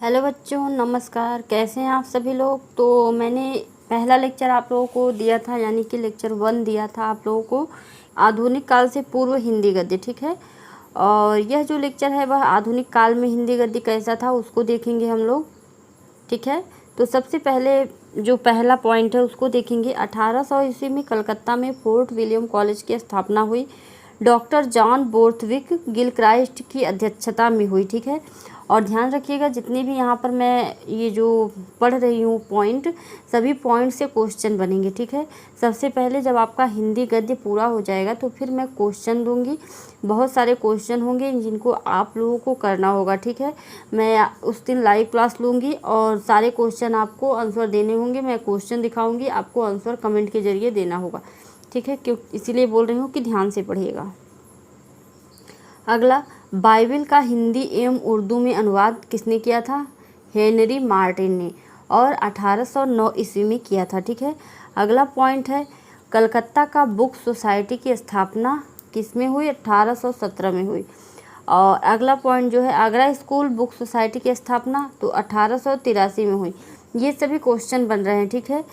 Hello बच्चों, नमस्कार। कैसे हैं आप सभी लोग। तो मैंने पहला लेक्चर आप लोगों को दिया था, यानी कि लेक्चर 1 दिया था आप लोगों को, आधुनिक काल से पूर्व हिंदी गद्य। ठीक है, और यह जो लेक्चर है वह आधुनिक काल में हिंदी गद्य कैसा था उसको देखेंगे हम लोग। ठीक है, तो सबसे पहले जो पहला पॉइंट है उसको देखेंगे। 1800 ईस्वी में कलकत्ता में फोर्ट विलियम कॉलेज की स्थापना हुई। डॉक्टर जॉन बोर्थविक गिलक्राइस्ट की अध्यक्षता में हुई। ठीक है, और ध्यान रखिएगा जितने भी यहाँ पर मैं ये जो पढ़ रही हूँ पॉइंट, सभी पॉइंट से क्वेश्चन बनेंगे। ठीक है, सबसे पहले जब आपका हिंदी गद्य पूरा हो जाएगा तो फिर मैं क्वेश्चन दूंगी। बहुत सारे क्वेश्चन होंगे जिनको आप लोगों को करना होगा। ठीक है, मैं उस दिन लाइव क्लास लूँगी और सारे क्वेश्चन आपको आंसर देने होंगे। मैं क्वेश्चन दिखाऊंगी, आपको आंसर कमेंट के जरिए देना होगा। ठीक है, क्यों इसीलिए बोल रही हूँ कि ध्यान से पढ़िएगा। अगला, बाइबिल का हिंदी एवं उर्दू में अनुवाद किसने किया था? हेनरी मार्टिन ने, और 1809 ईस्वी में किया था। ठीक है, अगला पॉइंट है, कलकत्ता का बुक सोसाइटी की स्थापना किसमें हुई? 1817 में हुई। और अगला पॉइंट जो है, आगरा स्कूल बुक सोसाइटी की स्थापना तो 1883 में हुई। ये सभी क्वेश्चन बन रहे हैं। ठीक है,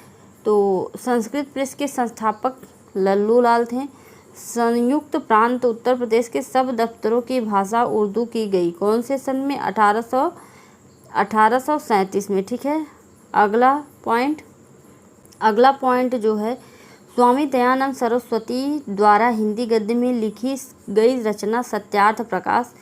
तो संस्कृत प्रेस के संस्थापक लल्लू लाल थे। संयुक्त प्रांत उत्तर प्रदेश के सब दफ्तरों की भाषा उर्दू की गई। कौन से सन में? 1837 में। ठीक है, अगला पॉइंट जो है, स्वामी दयानंद सरस्वती द्वारा हिंदी गद्य में लिखी गई रचना सत्यार्थ प्रकाश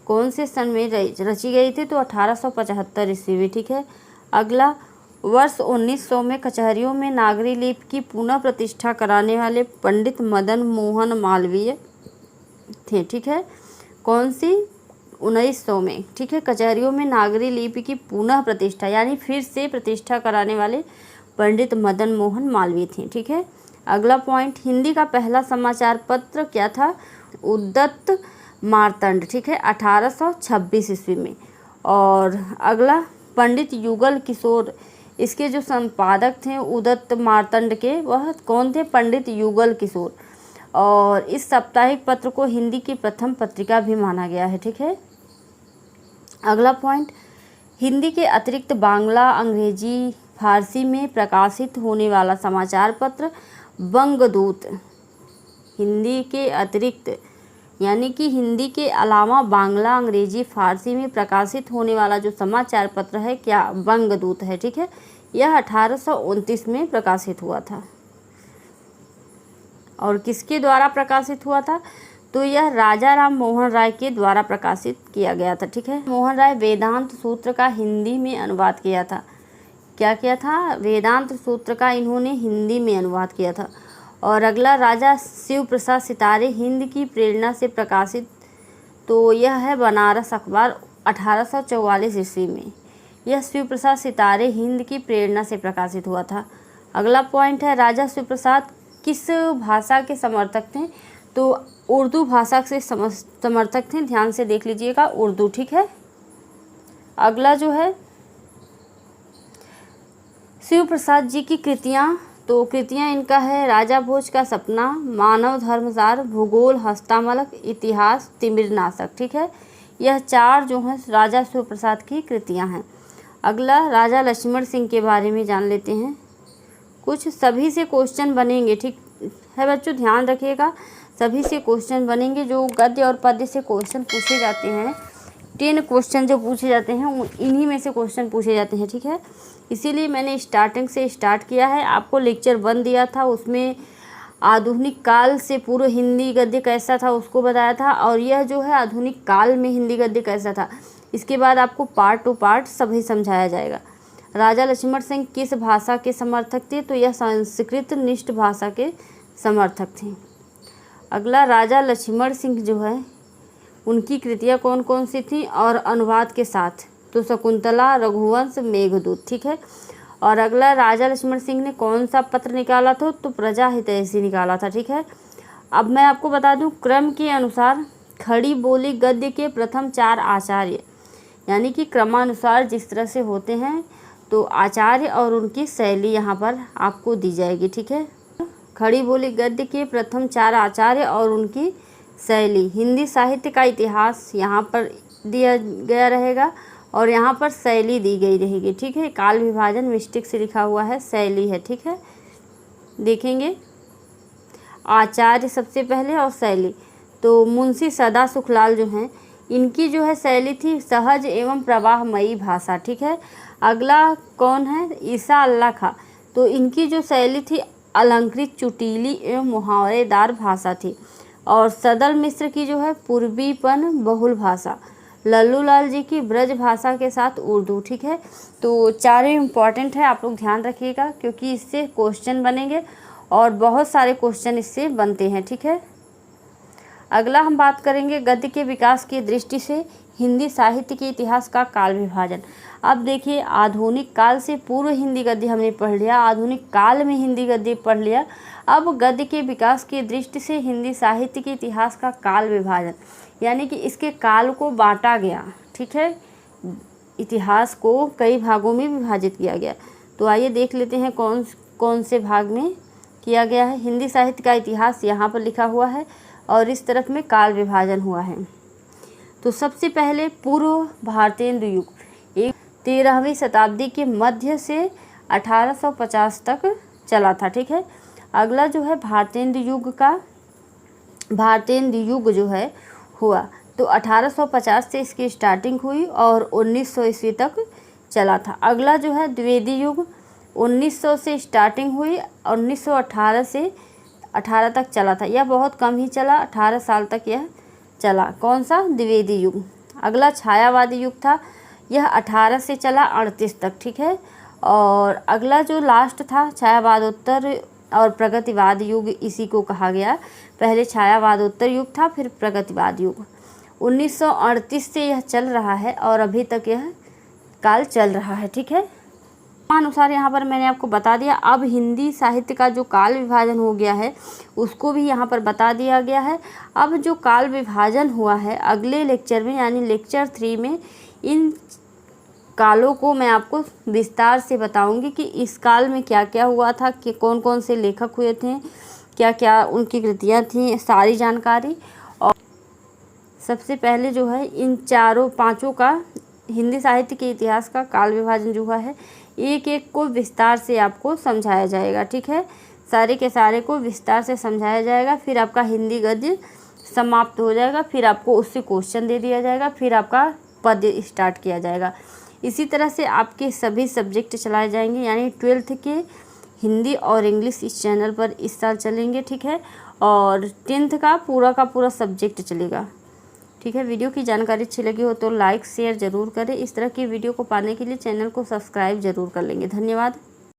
कौन से सन में रची गई थी? तो 1875 ईस्वी में। ठीक है, अगला, वर्ष 1900 में कचहरियों में नागरी लिपि की पुनः प्रतिष्ठा कराने वाले पंडित मदन मोहन मालवीय थे। ठीक है, कौन सी? 1900 में। ठीक है, कचहरियों में नागरी लिपि की पुनः प्रतिष्ठा यानी फिर से प्रतिष्ठा कराने वाले पंडित मदन मोहन मालवीय थे। ठीक है, अगला पॉइंट, हिंदी का पहला समाचार पत्र क्या था? उद्दत मार्तंड। ठीक है, 1826 ईस्वी में। और अगला, पंडित युगल किशोर, इसके जो संपादक थे उदत्त मार्तंड के, वह कौन थे? पंडित युगल किशोर। और इस साप्ताहिक पत्र को हिंदी की प्रथम पत्रिका भी माना गया है। ठीक है, अगला पॉइंट, हिंदी के अतिरिक्त बांग्ला, अंग्रेजी, फारसी में प्रकाशित होने वाला समाचार पत्र बंगदूत। हिंदी के अतिरिक्त यानी कि हिंदी के अलावा बांग्ला, अंग्रेजी, फारसी में प्रकाशित होने वाला जो समाचार पत्र है क्या? बंगदूत है। ठीक है, यह 1829 में प्रकाशित हुआ था। और किसके द्वारा प्रकाशित हुआ था? तो यह राजा राम मोहन राय के द्वारा प्रकाशित किया गया था। ठीक है, मोहन राय वेदांत सूत्र का हिंदी में अनुवाद किया था। क्या किया था? वेदांत सूत्र का इन्होंने हिंदी में अनुवाद किया था। और अगला, राजा शिव प्रसाद सितारे हिंद की प्रेरणा से प्रकाशित, तो यह है बनारस अखबार 1844 ईस्वी में। यह शिव प्रसाद सितारे हिंद की प्रेरणा से प्रकाशित हुआ था। अगला पॉइंट है, राजा शिव प्रसाद किस भाषा के समर्थक थे? तो उर्दू भाषा से समर्थक थे। ध्यान से देख लीजिएगा, उर्दू। ठीक है, अगला जो है, शिव प्रसाद जी की कृतियाँ, तो कृतियाँ इनका है राजा भोज का सपना, मानव धर्मसार, भूगोल, हस्तामलक, इतिहास, तिमिरनाशक। ठीक है, यह 4 जो हैं राजा शिव प्रसाद की कृतियाँ हैं। अगला, राजा लक्ष्मण सिंह के बारे में जान लेते हैं कुछ। सभी से क्वेश्चन बनेंगे। ठीक है बच्चों, ध्यान रखिएगा, सभी से क्वेश्चन बनेंगे। जो गद्य और पद्य से क्वेश्चन पूछे जाते हैं, 10 क्वेश्चन जो पूछे जाते हैं इन्हीं में से क्वेश्चन पूछे जाते हैं। ठीक है, इसीलिए मैंने स्टार्टिंग से स्टार्ट किया है। आपको लेक्चर 1 दिया था, उसमें आधुनिक काल से पूर्व हिंदी गद्य कैसा था उसको बताया था, और यह जो है आधुनिक काल में हिंदी गद्य कैसा था। इसके बाद आपको पार्ट टू पार्ट सभी समझाया जाएगा। राजा लक्ष्मण सिंह किस भाषा के समर्थक थे? तो यह संस्कृत निष्ठ भाषा के समर्थक थे। अगला, राजा लक्ष्मण सिंह जो है उनकी कृतियाँ कौन कौन सी थी और अनुवाद के साथ? तो शकुंतला, रघुवंश, मेघदूत। ठीक है, और अगला, राजा लक्ष्मण सिंह ने कौन सा पत्र निकाला था? तो प्रजा हितैषी निकाला था। ठीक है, अब मैं आपको बता दूं, क्रम के अनुसार खड़ी बोली गद्य के प्रथम 4 आचार्य, यानी कि क्रमानुसार जिस तरह से होते हैं, तो आचार्य और उनकी शैली यहाँ पर आपको दी जाएगी। ठीक है, खड़ी बोली गद्य के प्रथम 4 आचार्य और उनकी शैली। हिंदी साहित्य का इतिहास यहाँ पर दिया गया रहेगा, और यहाँ पर शैली दी गई रहेगी, ठीक है। काल विभाजन मिस्टिक से लिखा हुआ है, शैली है, ठीक है। देखेंगे आचार्य सबसे पहले और शैली, तो मुंशी सदा सुखलाल जो हैं इनकी जो है शैली थी सहज एवं प्रवाहमयी भाषा, ठीक है। अगला कौन है, ईसा अल्लाह खां, तो इनकी जो शैली थी अलंकृत चुटीली एवं मुहावरेदार भाषा थी। और सदल मिश्र की जो है पूर्वीपन बहुल भाषा। लल्लू लाल जी की ब्रज भाषा के साथ उर्दू, ठीक है। तो चारों इम्पॉर्टेंट है, आप लोग ध्यान रखिएगा क्योंकि इससे क्वेश्चन बनेंगे और बहुत सारे क्वेश्चन इससे बनते हैं, ठीक है। अगला हम बात करेंगे गद्य के विकास की दृष्टि से हिंदी साहित्य के इतिहास का काल विभाजन। अब देखिए आधुनिक काल से पूर्व हिंदी गद्य हमने पढ़ लिया, आधुनिक काल में हिंदी गद्य पढ़ लिया। अब गद्य के विकास की दृष्टि से हिंदी साहित्य के इतिहास का काल विभाजन, यानी कि इसके काल को बांटा गया, ठीक है। इतिहास को कई भागों में विभाजित किया गया। तो आइए देख लेते हैं कौन कौन से भाग में किया गया है। हिंदी साहित्य का इतिहास यहाँ पर लिखा हुआ है और इस तरफ में काल विभाजन हुआ है। तो सबसे पहले पूर्व भारतेंदु युग, 13वीं शताब्दी के मध्य से 1850 तक चला था, ठीक है। अगला जो है भारतेंदु युग जो है हुआ, तो 1850 से इसकी स्टार्टिंग हुई और 1900 ईस्वी तक चला था। अगला जो है द्विवेदी युग, 1900 से स्टार्टिंग हुई, 1918 से 18 तक चला था। यह बहुत कम ही चला, 18 साल तक यह चला। कौन सा, द्विवेदी युग। अगला छायावादी युग था, यह 18 से चला 38 तक, ठीक है। और अगला जो लास्ट था छायावादोत्तर और प्रगतिवाद युग, इसी को कहा गया। पहले छायावादोत्तर युग था, फिर प्रगतिवाद युग। 1938 से यह चल रहा है और अभी तक यह काल चल रहा है, ठीक है। अनुसार यहाँ पर मैंने आपको बता दिया। अब हिंदी साहित्य का जो काल विभाजन हो गया है उसको भी यहाँ पर बता दिया गया है। अब जो काल विभाजन हुआ है अगले लेक्चर में यानी लेक्चर 3 में इन कालों को मैं आपको विस्तार से बताऊंगी कि इस काल में क्या क्या हुआ था, कि कौन कौन से लेखक हुए थे, क्या क्या उनकी कृतियाँ थीं, सारी जानकारी। और सबसे पहले जो है इन पाँचों का हिंदी साहित्य के इतिहास का काल विभाजन जो हुआ है एक एक को विस्तार से आपको समझाया जाएगा, ठीक है। सारे के सारे को विस्तार से समझाया जाएगा, फिर आपका हिंदी गद्य समाप्त हो जाएगा, फिर आपको उससे क्वेश्चन दे दिया जाएगा, फिर आपका पद स्टार्ट किया जाएगा। इसी तरह से आपके सभी सब्जेक्ट चलाए जाएंगे, यानी 12th के हिंदी और इंग्लिश इस चैनल पर इस साल चलेंगे, ठीक है। और 10th का पूरा सब्जेक्ट चलेगा, ठीक है। वीडियो की जानकारी अच्छी लगी हो तो लाइक शेयर ज़रूर करें। इस तरह की वीडियो को पाने के लिए चैनल को सब्सक्राइब ज़रूर कर लेंगे। धन्यवाद।